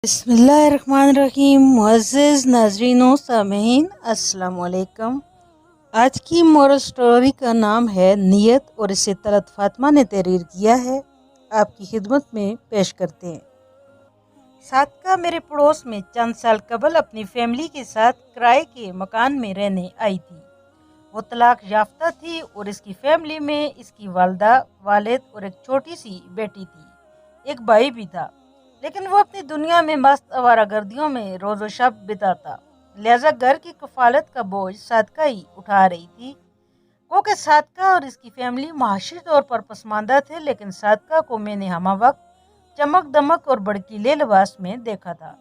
بسم اللہ الرحمن الرحیم۔ معزز ناظرین و سامعین، السلام علیکم۔ آج کی مورل سٹوری کا نام ہے نیت، اور اسے طلعت فاطمہ نے تحریر کیا ہے۔ آپ کی خدمت میں پیش کرتے ہیں۔ صادقہ میرے پڑوس میں چند سال قبل اپنی فیملی کے ساتھ کرائے کے مکان میں رہنے آئی تھی۔ وہ طلاق یافتہ تھی اور اس کی فیملی میں اس کی والدہ، والد اور ایک چھوٹی سی بیٹی تھی۔ ایک بھائی بھی تھا، لیکن وہ اپنی دنیا میں مست آوارہ گردیوں میں روز و شب بتاتا، لہذا گھر کی کفالت کا بوجھ صادقہ ہی اٹھا رہی تھی۔ کیونکہ صادقہ اور اس کی فیملی معاشی طور پر پسماندہ تھے، لیکن صادقہ کو میں نے ہمہ وقت چمک دمک اور بڑکیلے لباس میں دیکھا تھا۔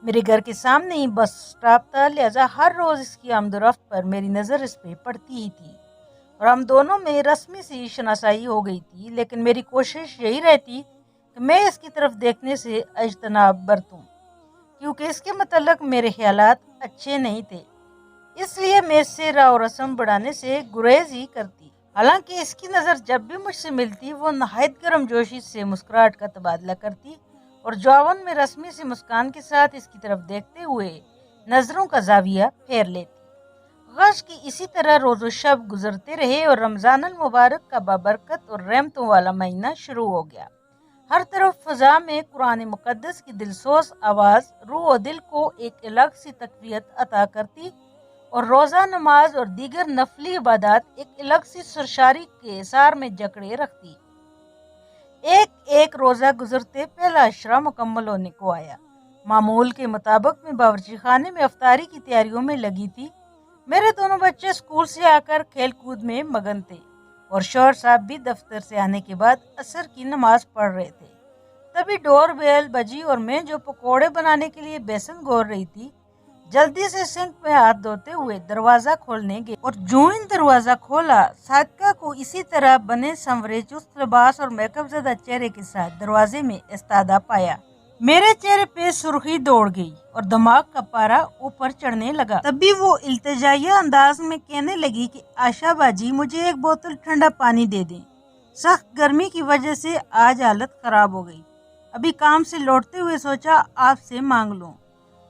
میرے گھر کے سامنے ہی بس سٹاپ تھا، لہذا ہر روز اس کی آمد و رفت پر میری نظر اس پہ پڑتی ہی تھی، اور ہم دونوں میں رسمی سی شناسائی ہو گئی تھی۔ لیکن میری کوشش یہی رہتی کہ میں اس کی طرف دیکھنے سے اجتناب برتوں، کیونکہ اس کے متعلق میرے خیالات اچھے نہیں تھے، اس لیے میں اس سے راہ و رسم بڑھانے سے گریز ہی کرتی۔ حالانکہ اس کی نظر جب بھی مجھ سے ملتی، وہ نہایت گرم جوشی سے مسکراہٹ کا تبادلہ کرتی اور جواباً میں رسمی سی مسکان کے ساتھ اس کی طرف دیکھتے ہوئے نظروں کا زاویہ پھیر لیتی۔ غش کی اسی طرح روز و شب گزرتے رہے اور رمضان المبارک کا بابرکت اور رحمتوں والا مہینہ شروع ہو گیا۔ ہر طرف فضا میں قرآن مقدس کی دلسوز آواز روح و دل کو ایک الگ سی تقویت عطا کرتی، اور روزہ نماز اور دیگر نفلی عبادات ایک الگ سی سرشاری کے اثار میں جکڑے رکھتی۔ ایک ایک روزہ گزرتے پہلا اشرہ مکمل ہونے کو آیا۔ معمول کے مطابق میں باورچی خانے میں افطاری کی تیاریوں میں لگی تھی۔ میرے دونوں بچے اسکول سے آ کر کھیل کود میں مگن تھے، اور شوہر صاحب بھی دفتر سے آنے کے بعد عصر کی نماز پڑھ رہے تھے۔ تبھی ڈور بیل بجی اور میں جو پکوڑے بنانے کے لیے بیسن گور رہی تھی، جلدی سے سنک میں ہاتھ دھوتے ہوئے دروازہ کھولنے گئی، اور جو دروازہ کھولا، صادقہ کو اسی طرح بنے سنورے چست لباس اور میک اپ زدہ چہرے کے ساتھ دروازے میں ایستادہ پایا۔ میرے چہرے پہ سرخی دوڑ گئی اور دماغ کا پارا اوپر چڑھنے لگا۔ تبھی وہ التجائیہ انداز میں کہنے لگی کہ آشا باجی، مجھے ایک بوتل ٹھنڈا پانی دے دیں، سخت گرمی کی وجہ سے آج حالت خراب ہو گئی۔ ابھی کام سے لوٹتے ہوئے سوچا آپ سے مانگ لوں۔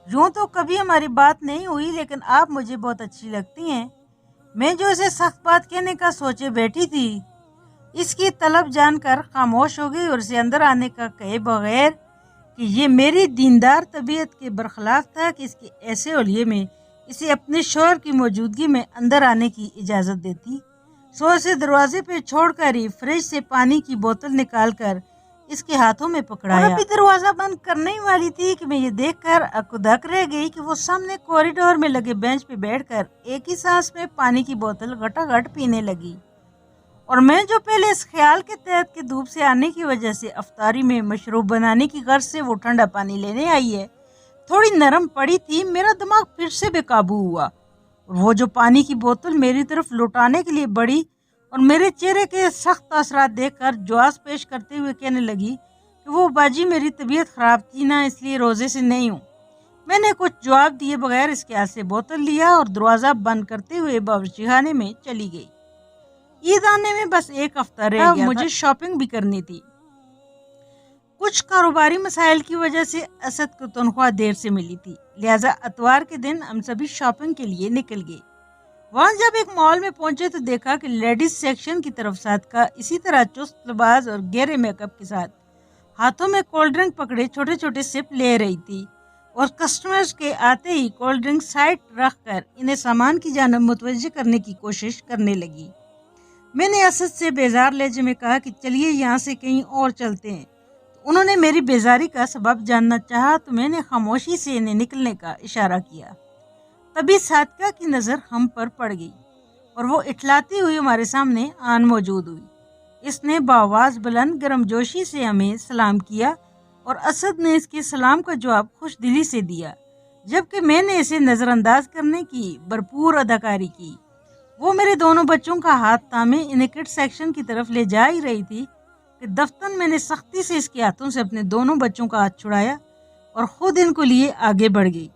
یوں تو کبھی ہماری بات نہیں ہوئی، لیکن آپ مجھے بہت اچھی لگتی ہیں۔ میں جو اسے سخت بات کہنے کا سوچے بیٹھی تھی، اس کی طلب جان کر خاموش ہو گئی اور اسے اندر آنے کا کہے بغیر کہ یہ میری دیندار طبیعت کے برخلاف تھا کہ اس کے ایسے حلیے میں اسے اپنے شوہر کی موجودگی میں اندر آنے کی اجازت دیتی۔ سو اسے دروازے پہ چھوڑ کر ہی فریج سے پانی کی بوتل نکال کر اس کے ہاتھوں میں پکڑایا۔ اور ابھی دروازہ بند کرنے ہی والی تھی کہ میں یہ دیکھ کر اکدک رہ گئی کہ وہ سامنے کوریڈور میں لگے بینچ پہ بیٹھ کر ایک ہی سانس میں پانی کی بوتل گھٹا گھٹ پینے لگی، اور میں جو پہلے اس خیال کے تحت کہ دھوپ سے آنے کی وجہ سے افطاری میں مشروب بنانے کی غرض سے وہ ٹھنڈا پانی لینے آئی ہے، تھوڑی نرم پڑی تھی، میرا دماغ پھر سے بے قابو ہوا، اور وہ جو پانی کی بوتل میری طرف لوٹانے کے لیے بڑھی اور میرے چہرے کے سخت اثرات دیکھ کر جواز پیش کرتے ہوئے کہنے لگی کہ وہ باجی میری طبیعت خراب تھی نا، اس لیے روزے سے نہیں ہوں۔ میں نے کچھ جواب دیے بغیر اس کے ہاتھ سے بوتل لیا اور دروازہ بند کرتے ہوئے باورچی خانے میں چلی گئی۔ عید آنے میں بس ایک ہفتہ رہ گیا، مجھے شاپنگ بھی کرنی تھی۔ کچھ کاروباری مسائل کی وجہ سے اسد کو تنخواہ دیر سے ملی تھی، لہذا اتوار کے دن ہم سبھی شاپنگ کے لیے نکل گئے۔ وہاں جب ایک مال میں پہنچے تو دیکھا کہ لیڈیز سیکشن کی طرف صادقہ اسی طرح چست لباس اور گہرے میک اپ کے ساتھ ہاتھوں میں کولڈ ڈرنک پکڑے چھوٹے چھوٹے سپ لے رہی تھی، اور کسٹمرز کے آتے ہی کولڈ ڈرنک سائڈ رکھ کر انہیں سامان کی جانب متوجہ کرنے کی کوشش کرنے لگی۔ میں نے اسد سے بیزار لہجے میں کہا کہ چلیے یہاں سے کہیں اور چلتے ہیں، تو انہوں نے میری بیزاری کا سبب جاننا چاہا تو میں نے خاموشی سے انہیں نکلنے کا اشارہ کیا۔ تبھی صادقہ کی نظر ہم پر پڑ گئی اور وہ اٹھلاتی ہوئی ہمارے سامنے آن موجود ہوئی۔ اس نے بآواز بلند گرم جوشی سے ہمیں سلام کیا، اور اسد نے اس کے سلام کا جواب خوش دلی سے دیا، جبکہ میں نے اسے نظر انداز کرنے کی بھرپور اداکاری کی۔ وہ میرے دونوں بچوں کا ہاتھ تھامے انہیں کڈ سیکشن کی طرف لے جا ہی رہی تھی کہ دفتن میں نے سختی سے اس کے ہاتھوں سے اپنے دونوں بچوں کا ہاتھ چھڑایا اور خود ان کو لیے آگے بڑھ گئی۔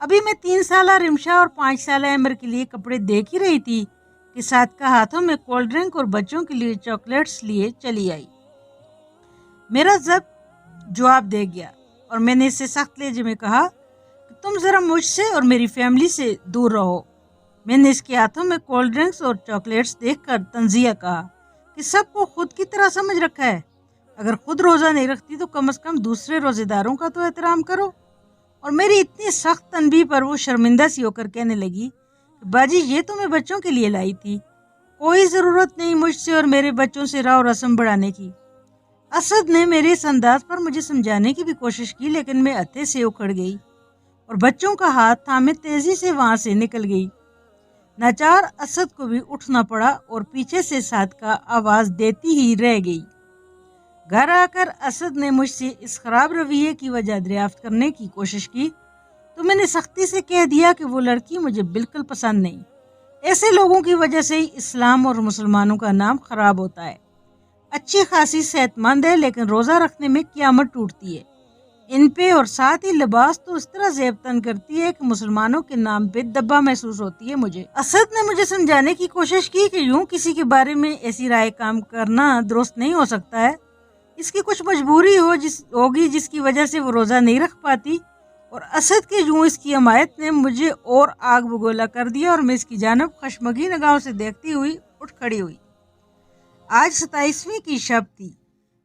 ابھی میں 3 سالہ رمشا اور 5 سالہ عمر کے لیے کپڑے دیکھ ہی رہی تھی کہ صادقہ ہاتھوں میں کولڈ ڈرنک اور بچوں کے لیے چاکلیٹس لیے چلی آئی۔ میرا ضبط جواب دے گیا، और मैंने इससे सख्त लहजे में कहा कि तुम ज़रा मुझसे और मेरी फैमिली से दूर रहो। मैंने इसके हाथों में कोल्ड ड्रिंक्स और चॉकलेट्स देखकर तंजिया कहा कि सबको खुद की तरह समझ रखा है, अगर खुद रोज़ा नहीं रखती तो कम से कम दूसरे रोज़ेदारों का तो एहतराम करो। और मेरी इतनी सख्त तनबीह पर वो शर्मिंदा सी होकर कहने लगी कि बाजी ये तो मैं बच्चों के लिए लाई थी, कोई ज़रूरत नहीं मुझसे और मेरे बच्चों से राव रस्म बढ़ाने की। असद ने मेरे इस अंदाज पर मुझे समझाने की भी कोशिश की, लेकिन मैं अत्ते से उखड़ गई और बच्चों का हाथ थामे तेजी से वहां से निकल गई। नाचार असद को भी उठना पड़ा और पीछे से सादका आवाज देती ही रह गई। घर आकर असद ने मुझसे इस खराब रवैये की वजह दरियाफ्त करने की कोशिश की तो मैंने सख्ती से कह दिया कि वो लड़की मुझे बिल्कुल पसंद नहीं। ऐसे लोगों की वजह से ही इस्लाम और मुसलमानों का नाम खराब होता है। अच्छी खासी सेहतमंद है लेकिन रोज़ा रखने में क़यामत टूटती है। इन पे और साथ ही लिबास तो इस तरह ज़ेब तन करती है कि मुसलमानों के नाम पे दब्बा महसूस होती है मुझे। असद ने मुझे समझाने की कोशिश की कि यूं किसी के बारे में ऐसी राय काम करना दुरुस्त नहीं हो सकता है, इसकी कुछ मजबूरी होगी जिसकी वजह से वो रोज़ा नहीं रख पाती। और असद के यूं इसकी हमायत ने मुझे और आग बगोला कर दिया और मैं इसकी जानब खशमगी निगाहों से देखती हुई उठ खड़ी हुई। आज 27वीं की शब थी,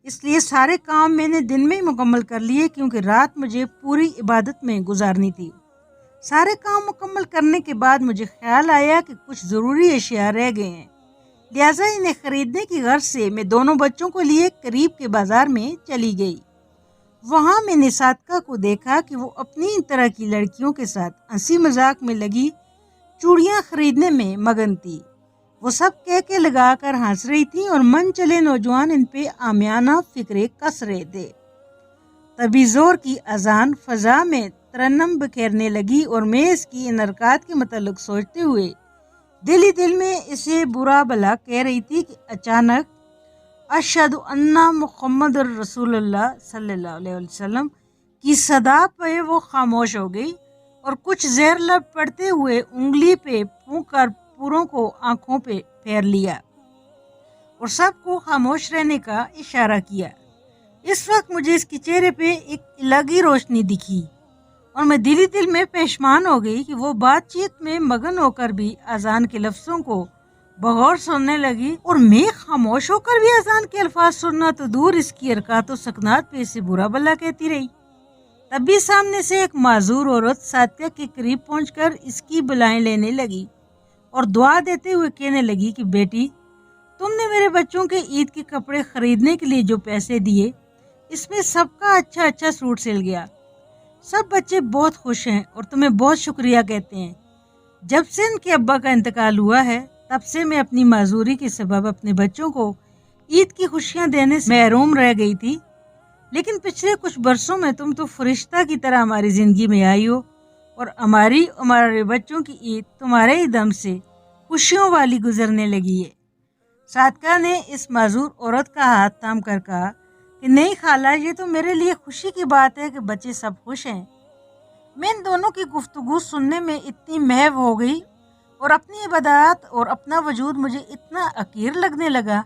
इसलिए सारे काम मैंने दिन में ही मुकम्मल कर लिए क्योंकि रात मुझे पूरी इबादत में गुजारनी थी। सारे काम मुकम्मल करने के बाद मुझे ख्याल आया कि कुछ ज़रूरी अशिया रह गए हैं, लिहाजा इन्हें खरीदने की गर्ज से मैं दोनों बच्चों को लिए करीब के बाजार में चली गई। वहाँ मैंने सादका को देखा कि वो अपनी तरह की लड़कियों के साथ हंसी मजाक में लगी चूड़ियाँ खरीदने में मगन थी। वो सब कह के लगा कर हंस रही थी और मन चले नौजवान इन पे आमियाना फिक्रे कस रहे थे। तभी जोर की अजान फजा में तरन्नम बिखेरने लगी और मैं इसकी इन हरकत के मतलब सोचते हुए दिल ही दिल में इसे बुरा भला कह रही थी कि अचानक अशहदु अन्ना मुहम्मद रसूलुल्लाह सल्लल्लाहु अलैहि वसल्लम की सदा पे वो खामोश हो गई और कुछ ज़हर लब पड़ते हुए उंगली पे फूंक कर पूरों को आंखों पे फेर लिया और सबको खामोश रहने का इशारा किया। इस वक्त मुझे इसके चेहरे पे एक अलग ही रोशनी दिखी और मैं दिली दिल में पेशमान हो गई कि वो बातचीत में मगन होकर भी अजान के लफ्ज़ों को बगौर सुनने लगी और मैं खामोश होकर भी अजान के अल्फाज सुनना तो दूर इसकी हरकत और सकनात पे इसे बुरा भला कहती रही। तभी सामने से एक माजूर औरत सादका के करीब पहुंचकर इसकी बुलाएं लेने लगी और दुआ देते हुए कहने लगी कि बेटी, तुमने मेरे बच्चों के ईद के कपड़े खरीदने के लिए जो पैसे दिए, इसमें सबका अच्छा अच्छा सूट सिल गया। सब बच्चे बहुत खुश हैं और तुम्हें बहुत शुक्रिया कहते हैं। जब से इनके अब्बा का इंतकाल हुआ है तब से मैं अपनी माजूरी के सबब अपने बच्चों को ईद की खुशियां देने से महरूम रह गई थी, लेकिन पिछले कुछ बरसों में तुम तो फरिश्ता की तरह हमारी ज़िंदगी में आई हो और हमारे बच्चों की ईद तुम्हारे ही दम से खुशियों वाली गुजरने लगी है। सादका ने इस माजूर औरत का हाथ थाम कर कहा कि नहीं खाला, ये तो मेरे लिए खुशी की बात है कि बच्चे सब खुश हैं। मैं इन दोनों की गुफ्तगू सुनने में इतनी महव हो गई और अपनी इबादत और अपना वजूद मुझे इतना अकीर लगने लगा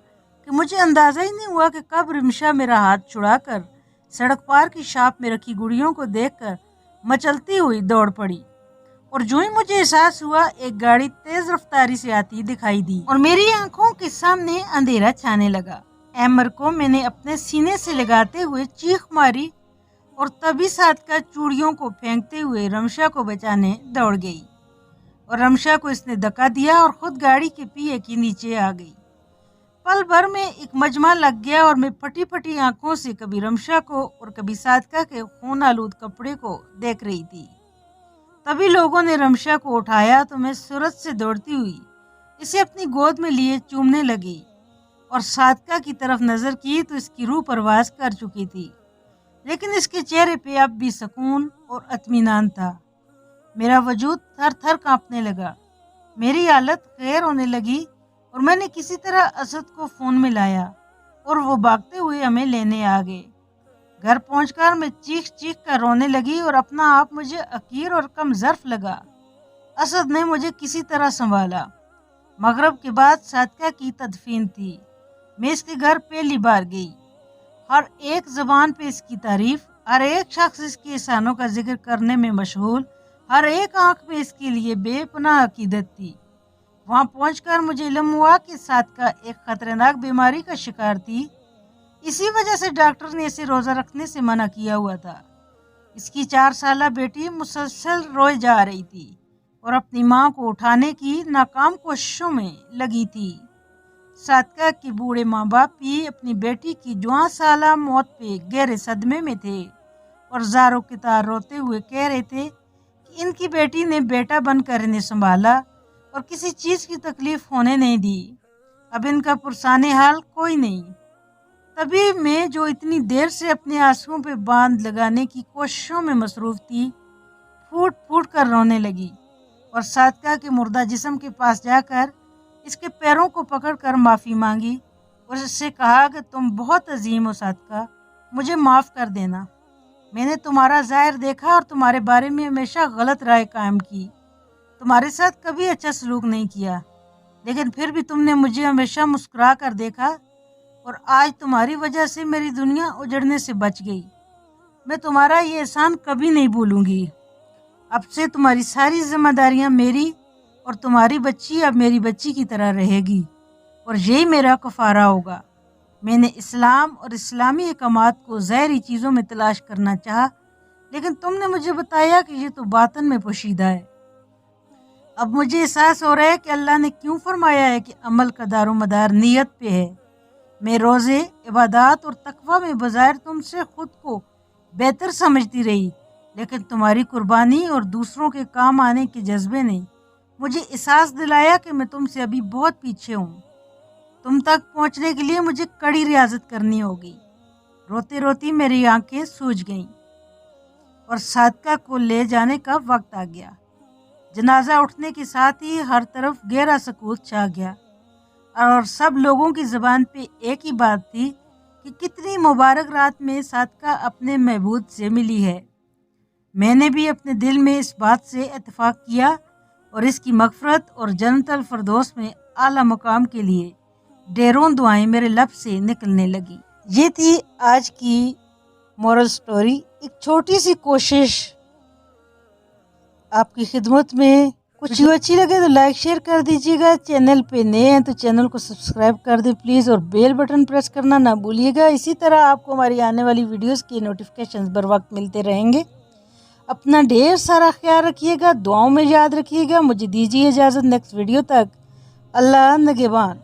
कि मुझे अंदाज़ा ही नहीं हुआ कि कब रिमशा मेरा हाथ छुड़ाकर सड़क पार की शाप में रखी गुड़ियों को देखकर मचलती हुई दौड़ पड़ी और जो ही मुझे एहसास हुआ एक गाड़ी तेज रफ्तारी से आती दिखाई दी और मेरी आंखों के सामने अंधेरा छाने लगा। एमर को मैंने अपने सीने से लगाते हुए चीख मारी और तभी सादका चूड़ियों को फेंकते हुए रमशा को बचाने दौड़ गई और रमशा को इसने धक्का दिया और खुद गाड़ी के पिए के नीचे आ गई। पल भर में एक मजमा लग गया और मैं फटी फटी आंखों से कभी रमशा को और कभी सादका के खून आलूद कपड़े को देख रही थी। तभी लोगों ने रमशा को उठाया तो मैं सूरत से दौड़ती हुई इसे अपनी गोद में लिए चूमने लगी और सादका की तरफ नजर की तो इसकी रूह परवास कर चुकी थी, लेकिन इसके चेहरे पे अब भी सुकून और इत्मीनान था। मेरा वजूद थर थर कांपने लगा, मेरी हालत गैर होने लगी और मैंने किसी तरह असद को फ़ोन में लाया और वो भागते हुए हमें लेने आ गए। घर पहुंचकर मैं चीख चीख कर रोने लगी और अपना आप मुझे अकीर और कम ज़र्फ लगा। असद ने मुझे किसी तरह संभाला। मगरब के बाद सादका की तदफीन थी। मैं इसके घर पहली बार गई। हर एक ज़बान पे इसकी तारीफ हर एक शख्स इसके एहसानों का जिक्र करने में मशगूल, हर एक आंख में इसके लिए बेपनाह अकीदत थी। वहां पहुंचकर मुझे इल्म हुआ कि सादका एक खतरनाक बीमारी का शिकार थी। इसी वजह से डॉक्टर ने इसे रोज़ा रखने से मना किया हुआ था। इसकी 4 साला बेटी मुसलसल रोए जा रही थी और अपनी मां को उठाने की नाकाम कोशिशों में लगी थी। सादका के बूढ़े माँ बाप भी अपनी बेटी की जवां साला मौत पे गहरे सदमे में थे और ज़ारों की तार रोते हुए कह रहे थे कि इनकी बेटी ने बेटा बनकर इन्हें संभाला और किसी चीज़ की तकलीफ होने नहीं दी। अब इनका पुरसाने हाल कोई नहीं। तभी मैं जो इतनी देर से अपने आंसुओं पे बांध लगाने की कोशिशों में मसरूफ़ थी, फूट फूट कर रोने लगी और सादका के मुर्दा जिस्म के पास जाकर इसके पैरों को पकड़कर माफ़ी मांगी और इससे कहा कि तुम बहुत अजीम हो सादका, मुझे माफ़ कर देना। मैंने तुम्हारा ज़ाहिर देखा और तुम्हारे बारे में हमेशा गलत राय कायम की। तुम्हारे साथ कभी अच्छा सलूक नहीं किया, लेकिन फिर भी तुमने मुझे हमेशा मुस्कुरा कर देखा और आज तुम्हारी वजह से मेरी दुनिया उजड़ने से बच गई। मैं तुम्हारा ये एहसान कभी नहीं भूलूंगी। अब से तुम्हारी सारी जिम्मेदारियां मेरी और तुम्हारी बच्ची अब मेरी बच्ची की तरह रहेगी और यही मेरा कफारा होगा। मैंने इस्लाम और इस्लामी अहकामात को ज़ाहिरी चीज़ों में तलाश करना चाहा, लेकिन तुमने मुझे बताया कि ये तो बातन में पोशीदा है। अब मुझे एहसास हो रहा है कि अल्लाह ने क्यों फरमाया है कि अमल का दारोमदार नीयत पे है। मैं रोज़े, इबादत और तकवा में बज़ाहिर तुमसे खुद को बेहतर समझती रही, लेकिन तुम्हारी कुर्बानी और दूसरों के काम आने के जज्बे ने मुझे एहसास दिलाया कि मैं तुमसे अभी बहुत पीछे हूँ। तुम तक पहुँचने के लिए मुझे कड़ी रियाजत करनी होगी। रोती रोती मेरी आंखें सूज गईं और सादका को ले जाने का वक्त आ गया। जनाजा उठने के साथ ही हर तरफ गहरा सकूत छा गया और सब लोगों की ज़बान पे एक ही बात थी कि कितनी मुबारक रात में सादका अपने महबूब से मिली है। मैंने भी अपने दिल में इस बात से इत्तेफाक किया और इसकी मगफरत और जन्नतुल फिरदौस में आला मुकाम के लिए ढेरों दुआएं मेरे लब से निकलने लगी। ये थी आज की मोरल स्टोरी, एक छोटी सी कोशिश आपकी खिदमत में। कुछ अच्छी लगे तो लाइक शेयर कर दीजिएगा। चैनल पे नए हैं तो चैनल को सब्सक्राइब कर दें प्लीज़ और बेल बटन प्रेस करना ना भूलिएगा। इसी तरह आपको हमारी आने वाली वीडियोस की नोटिफिकेशंस बर वक्त मिलते रहेंगे। अपना ढेर सारा ख्याल रखिएगा, दुआओं में याद रखिएगा। मुझे दीजिए इजाज़त, नेक्स्ट वीडियो तक अल्लाह निगहबान।